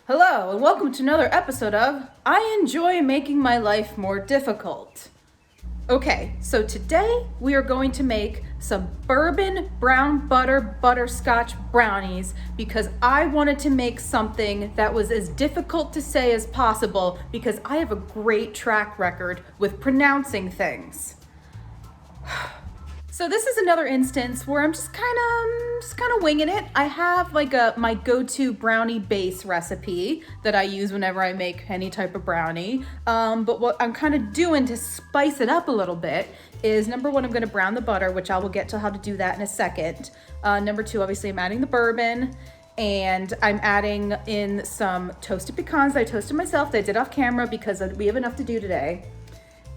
Hello, and welcome to another episode of I Enjoy Making My Life More Difficult. Okay, so today we are going to make some bourbon brown butter butterscotch brownies because I wanted to make something that was as difficult to say as possible because I have a great track record with pronouncing things. So this is another instance where I'm just kind of winging it. I have like my go-to brownie base recipe that I use whenever I make any type of brownie. But what I'm kind of doing to spice it up a little bit is, number one, I'm going to brown the butter, which I will get to how to do that in a second. Number two, obviously I'm adding the bourbon, and I'm adding in some toasted pecans. I toasted myself. They did off camera because we have enough to do today.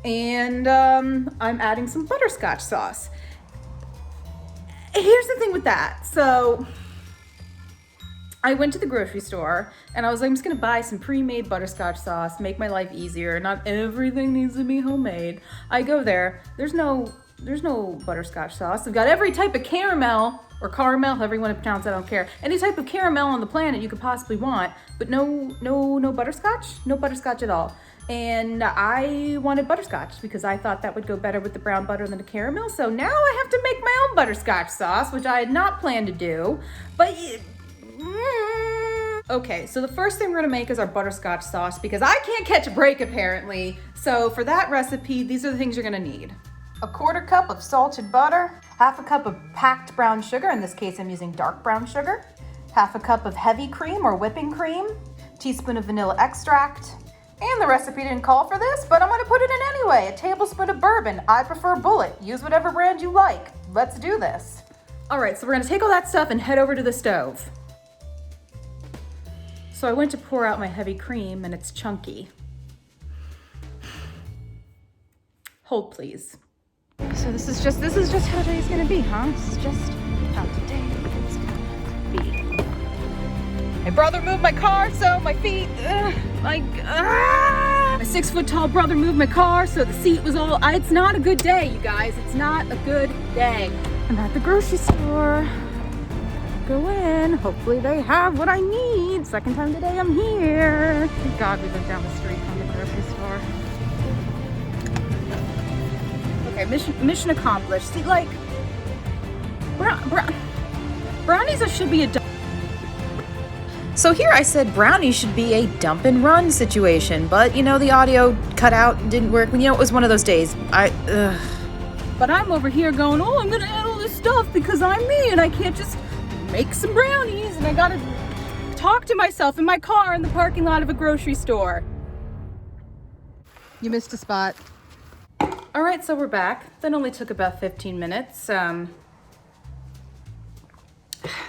And I'm adding some butterscotch sauce. Here's the thing with that. So I went to the grocery store and I was like, I'm just gonna buy some pre-made butterscotch sauce, make my life easier. Not everything needs to be homemade. I go there, there's no butterscotch sauce. They've got every type of caramel or caramel, however you want to pronounce it, I don't care. Any type of caramel on the planet you could possibly want, but no butterscotch, no butterscotch at all. And I wanted butterscotch because I thought that would go better with the brown butter than the caramel. So now I have to make my own butterscotch sauce, which I had not planned to do. But okay, so the first thing we're gonna make is our butterscotch sauce because I can't catch a break apparently. So for that recipe, these are the things you're gonna need. A 1/4 cup of salted butter, 1/2 cup of packed brown sugar, in this case I'm using dark brown sugar, 1/2 cup of heavy cream or whipping cream, teaspoon of vanilla extract, and the recipe didn't call for this, but I'm gonna put it in anyway, a tablespoon of bourbon. I prefer Bullet. Use whatever brand you like. Let's do this. All right, so we're gonna take all that stuff and head over to the stove. So I went to pour out my heavy cream and it's chunky. Hold please. So this is just how today's gonna be, huh? This is just how today is gonna be. My brother moved my car, so my feet, my 6-foot tall brother moved my car, so the seat was all, it's not a good day, you guys. It's not a good day. I'm at the grocery store. Go in, hopefully they have what I need. Second time today I'm here. Thank God we live down the street from the grocery store. Okay, mission accomplished. See, like, brownies should be a So here I said brownies should be a dump and run situation, but you know, the audio cut out and didn't work. You know, it was one of those days. But I'm over here going, oh, I'm gonna add all this stuff because I'm me and I can't just make some brownies and I gotta talk to myself in my car in the parking lot of a grocery store. You missed a spot. All right, so we're back. That only took about 15 minutes.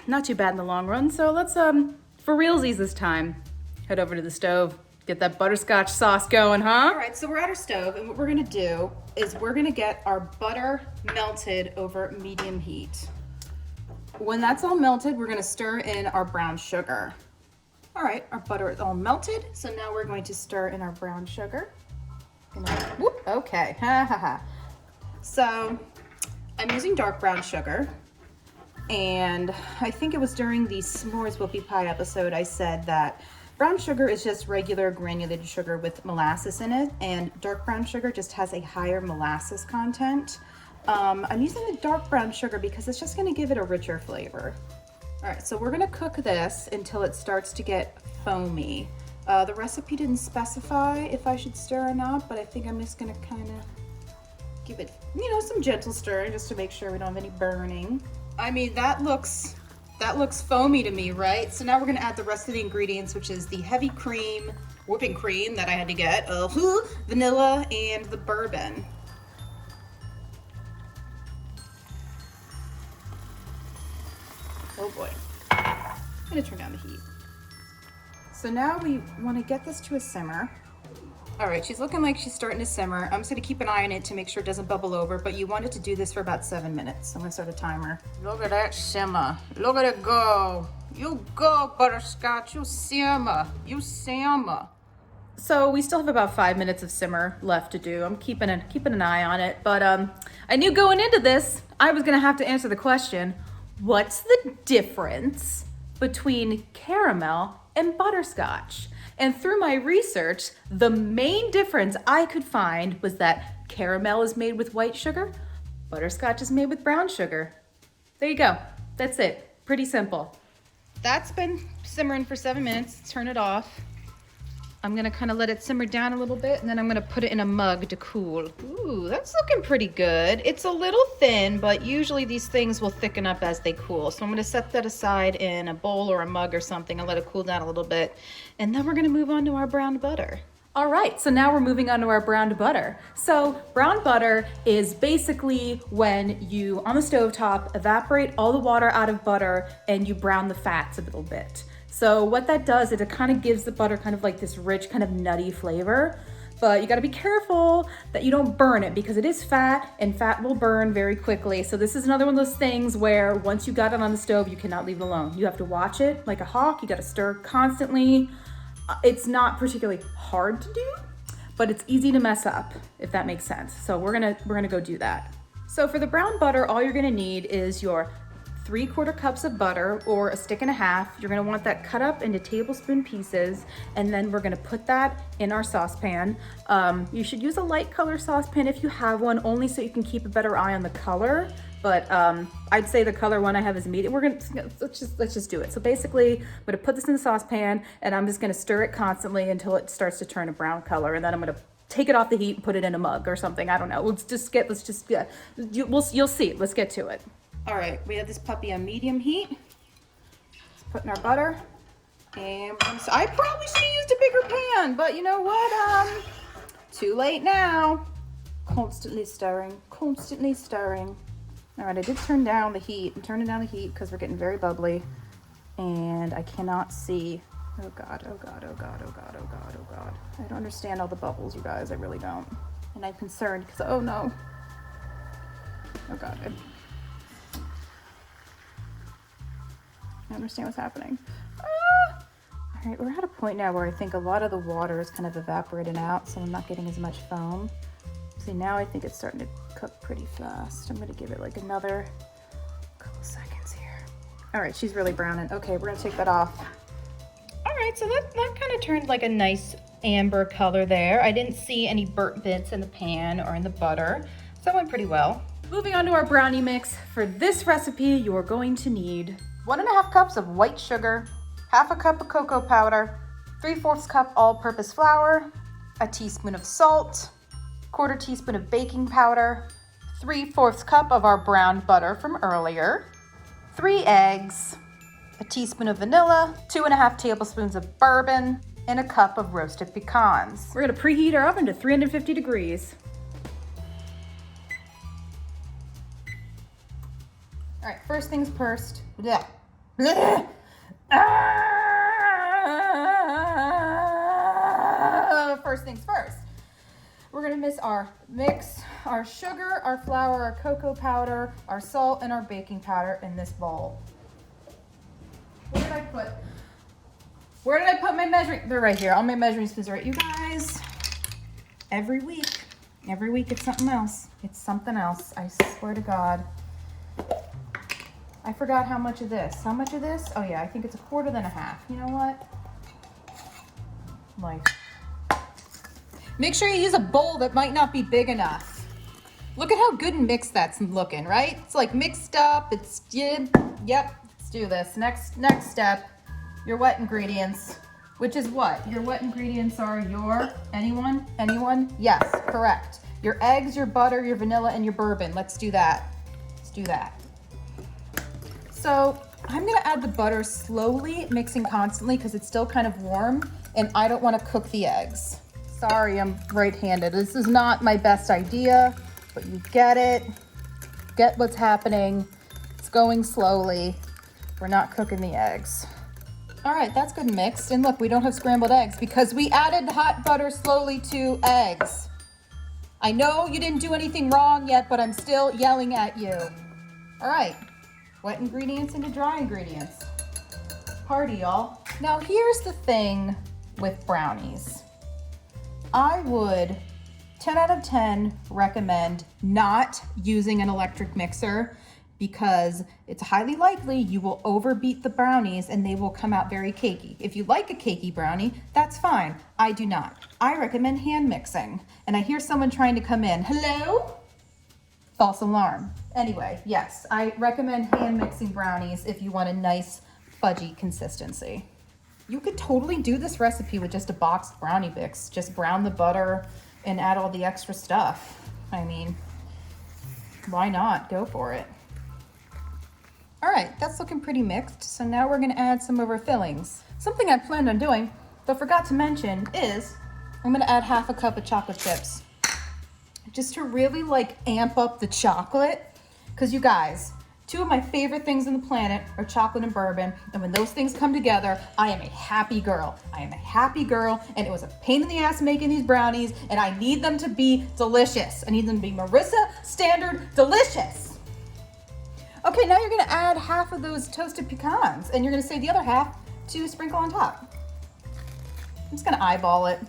Not too bad in the long run. So let's, for realsies this time, head over to the stove, get that butterscotch sauce going, huh? All right, so we're at our stove, and what we're gonna do is we're gonna get our butter melted over medium heat. When that's all melted, we're gonna stir in our brown sugar. All right, our butter is all melted, so now we're going to stir in our brown sugar. Whoop, okay, ha ha ha. So I'm using dark brown sugar. And I think it was during the S'mores Whoopie Pie episode I said that brown sugar is just regular granulated sugar with molasses in it, and dark brown sugar just has a higher molasses content. I'm using the dark brown sugar because it's just gonna give it a richer flavor. All right, so we're gonna cook this until it starts to get foamy. The recipe didn't specify if I should stir or not, but I think I'm just gonna kind of give it, you know, some gentle stirring just to make sure we don't have any burning. I mean, that looks foamy to me, right? So now we're gonna add the rest of the ingredients, which is the heavy cream, whipping cream that I had to get, vanilla, and the bourbon. Oh boy. I'm gonna turn down the heat. So now we wanna get this to a simmer. All right, she's looking like she's starting to simmer. I'm just gonna keep an eye on it to make sure it doesn't bubble over, but you want it to do this for about 7 minutes. I'm gonna start a timer. Look at that simmer. Look at it go. You go, butterscotch, you simmer. You simmer. So we still have about 5 minutes of simmer left to do. I'm keeping an eye on it, but I knew going into this, I was gonna have to answer the question, what's the difference between caramel and butterscotch. And through my research, the main difference I could find was that caramel is made with white sugar, butterscotch is made with brown sugar. There you go. That's it. Pretty simple. That's been simmering for 7 minutes. Turn it off. I'm gonna kind of let it simmer down a little bit, and then I'm gonna put it in a mug to cool. Ooh, that's looking pretty good. It's a little thin, but usually these things will thicken up as they cool. So I'm gonna set that aside in a bowl or a mug or something and let it cool down a little bit. And then we're gonna move on to our browned butter. All right, so now we're moving on to our browned butter. So browned butter is basically when you, on the stovetop, evaporate all the water out of butter and you brown the fats a little bit. So what that does is it kind of gives the butter kind of like this rich kind of nutty flavor, but you gotta be careful that you don't burn it because it is fat and fat will burn very quickly. So this is another one of those things where once you got it on the stove, you cannot leave it alone. You have to watch it like a hawk. You gotta stir constantly. It's not particularly hard to do, but it's easy to mess up, if that makes sense. So we're gonna go do that. So for the brown butter, all you're gonna need is your 3/4 cups of butter or a stick and a half. You're gonna want that cut up into tablespoon pieces, and then we're gonna put that in our saucepan. You should use a light color saucepan if you have one, only so you can keep a better eye on the color. But I'd say the color one I have is medium. Let's just do it. So basically, I'm gonna put this in the saucepan, and I'm just gonna stir it constantly until it starts to turn a brown color, and then I'm gonna take it off the heat and put it in a mug or something. I don't know. You'll see. Let's get to it. All right, we have this puppy on medium heat. Let's put in our butter. And I probably should have used a bigger pan, but you know what? Too late now. Constantly stirring, constantly stirring. All right, I did turn down the heat. I'm turning down the heat because we're getting very bubbly. And I cannot see. Oh God, oh God, oh God, oh God, oh God, oh God. I don't understand all the bubbles, you guys. I really don't. And I'm concerned because, oh no. Oh God. I don't understand what's happening. Ah! All right, we're at a point now where I think a lot of the water is kind of evaporating out, so I'm not getting as much foam. See, now I think it's starting to cook pretty fast. I'm gonna give it like another couple seconds here. All right, she's really browning. Okay, we're gonna take that off. All right, so that kind of turned like a nice amber color there. I didn't see any burnt bits in the pan or in the butter, so that went pretty well. Moving on to our brownie mix. For this recipe, you are going to need 1.5 cups of white sugar, 1/2 cup of cocoa powder, 3/4 cup all-purpose flour, a teaspoon of salt, 1/4 teaspoon of baking powder, 3/4 cup of our browned butter from earlier, 3 eggs, a teaspoon of vanilla, 2.5 tablespoons of bourbon, and a cup of roasted pecans. We're gonna preheat our oven to 350 degrees. All right, first things first. Blech. Blech. First things first. We're gonna mix our sugar, our flour, our cocoa powder, our salt, and our baking powder in this bowl. Where did I put my measuring? They're right here. All my measuring spoons are right. You guys, every week it's something else. It's something else. I swear to God. I forgot how much of this. How much of this? Oh yeah, I think it's 1/4 then 1/2. You know what? Like, make sure you use a bowl that might not be big enough. Look at how good and mixed that's looking, right? It's like mixed up. It's, yep, let's do this. Next step, your wet ingredients, which is what? Your wet ingredients are your, anyone? Yes, correct. Your eggs, your butter, your vanilla, and your bourbon. Let's do that. So I'm gonna add the butter slowly, mixing constantly because it's still kind of warm and I don't wanna cook the eggs. Sorry, I'm right-handed. This is not my best idea, but you get it. Get what's happening. It's going slowly. We're not cooking the eggs. All right, that's good and mixed. And look, we don't have scrambled eggs because we added hot butter slowly to eggs. I know you didn't do anything wrong yet, but I'm still yelling at you. All right. Wet ingredients into dry ingredients. Party, y'all. Now here's the thing with brownies. I would 10 out of 10 recommend not using an electric mixer because it's highly likely you will overbeat the brownies and they will come out very cakey. If you like a cakey brownie, that's fine. I do not. I recommend hand mixing. And I hear someone trying to come in. Hello? False alarm. Anyway, yes, I recommend hand mixing brownies if you want a nice fudgy consistency. You could totally do this recipe with just a boxed brownie mix. Just brown the butter and add all the extra stuff. I mean, why not? Go for it. All right, that's looking pretty mixed. So now we're gonna add some of our fillings. Something I planned on doing, but forgot to mention is I'm gonna add half a cup of chocolate chips. Just to really like amp up the chocolate. Because you guys, two of my favorite things on the planet are chocolate and bourbon. And when those things come together, I am a happy girl. I am a happy girl. And it was a pain in the ass making these brownies. And I need them to be delicious. I need them to be Marisa standard delicious. Okay, now you're gonna add half of those toasted pecans. And you're gonna save the other half to sprinkle on top. I'm just gonna eyeball it.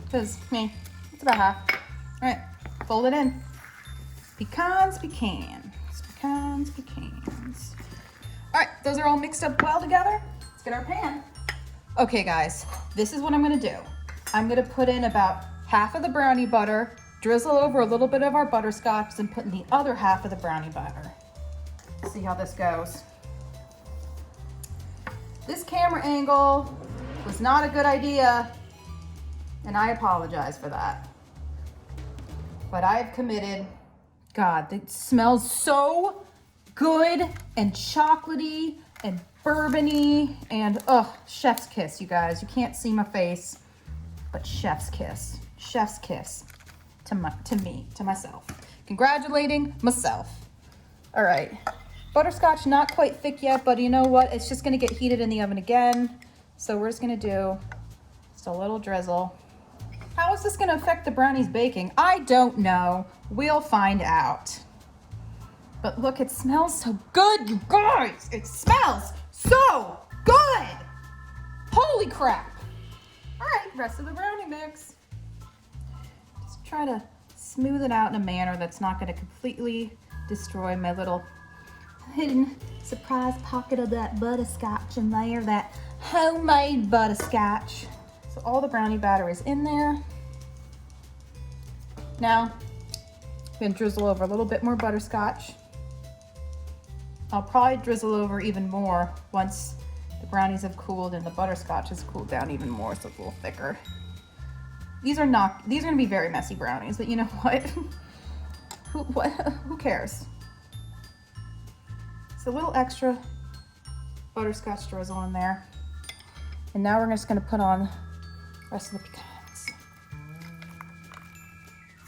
Because, it's about half. All right, fold it in. Pecans, pecans, pecans, pecans. All right, those are all mixed up well together. Let's get our pan. Okay, guys, this is what I'm gonna do. I'm gonna put in about half of the brownie butter, drizzle over a little bit of our butterscotch, and put in the other half of the brownie butter. See how this goes. This camera angle was not a good idea, and I apologize for that. But I've committed. God, it smells so good and chocolatey and bourbony and chef's kiss, you guys. You can't see my face, but chef's kiss to myself. Congratulating myself. All right, butterscotch not quite thick yet, but you know what? It's just gonna get heated in the oven again. So we're just gonna do just a little drizzle. How is this going to affect the brownies baking? I don't know. We'll find out. But look, it smells so good, you guys. It smells so good. Holy crap. All right, rest of the brownie mix. Just try to smooth it out in a manner that's not going to completely destroy my little hidden surprise pocket of that butterscotch in there, that homemade butterscotch. So all the brownie batter is in there. Now, I'm gonna drizzle over a little bit more butterscotch. I'll probably drizzle over even more once the brownies have cooled and the butterscotch has cooled down even more, so it's a little thicker. These are gonna be very messy brownies, but you know what? Who cares? It's a little extra butterscotch drizzle in there. And now we're just gonna put on rest of the pecans.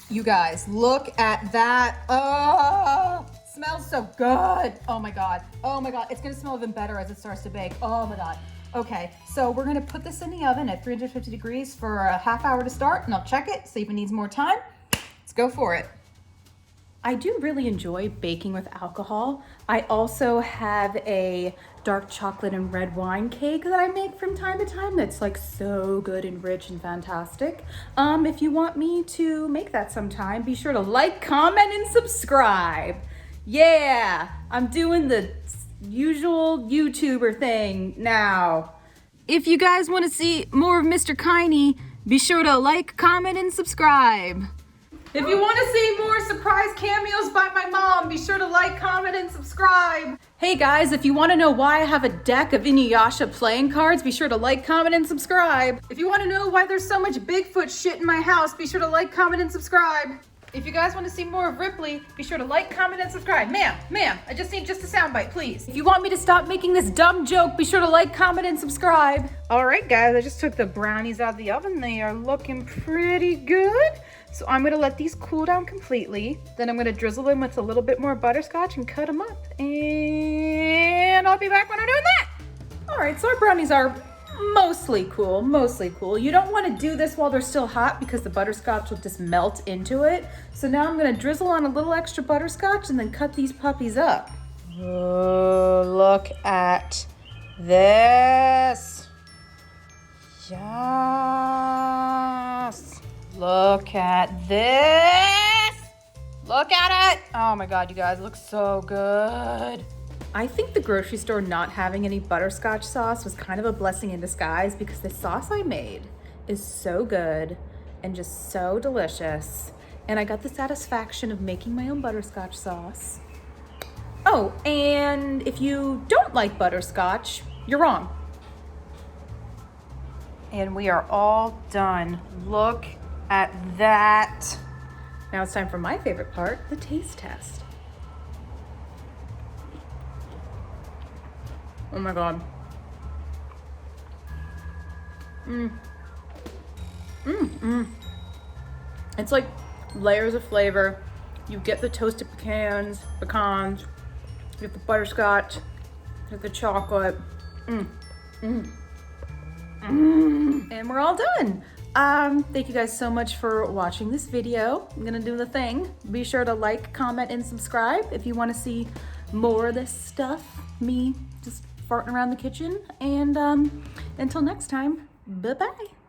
You guys, look at that. Oh, smells so good. Oh my God. Oh my God. It's gonna smell even better as it starts to bake. Oh my God. Okay, so we're gonna put this in the oven at 350 degrees for a half hour to start, and I'll check it, see if it needs more time. Let's go for it. I do really enjoy baking with alcohol. I also have a dark chocolate and red wine cake that I make from time to time that's like so good and rich and fantastic. If you want me to make that sometime, be sure to like, comment, and subscribe. Yeah, I'm doing the usual YouTuber thing now. If you guys want to see more of Mr. Kiney, be sure to like, comment, and subscribe. If you want to see more surprise cameos by my mom, be sure to like, comment, and subscribe. Hey guys, if you want to know why I have a deck of Inuyasha playing cards, be sure to like, comment, and subscribe. If you want to know why there's so much Bigfoot shit in my house, be sure to like, comment, and subscribe. If you guys want to see more of Ripley, be sure to like, comment, and subscribe. Ma'am, I just need a soundbite, please. If you want me to stop making this dumb joke, be sure to like, comment, and subscribe. All right, guys, I just took the brownies out of the oven. They are looking pretty good. So I'm gonna let these cool down completely. Then I'm gonna drizzle them with a little bit more butterscotch and cut them up. And I'll be back when I'm doing that. All right, so our brownies are mostly cool. You don't wanna do this while they're still hot because the butterscotch will just melt into it. So now I'm gonna drizzle on a little extra butterscotch and then cut these puppies up. Oh, look at this. Yes. Look at this. Look at it. Oh my God, you guys, it looks so good. I think the grocery store not having any butterscotch sauce was kind of a blessing in disguise because the sauce I made is so good and just so delicious. And I got the satisfaction of making my own butterscotch sauce. Oh, and if you don't like butterscotch, you're wrong. And we are all done. Look at that. Now it's time for my favorite part, the taste test. Oh my God. It's like layers of flavor. You get the toasted pecans, you get the butterscotch, you get the chocolate. And we're all done. Thank you guys so much for watching this video. I'm gonna do the thing. Be sure to like, comment, and subscribe if you want to see more of this stuff, me just farting around the kitchen. And until next time, bye-bye.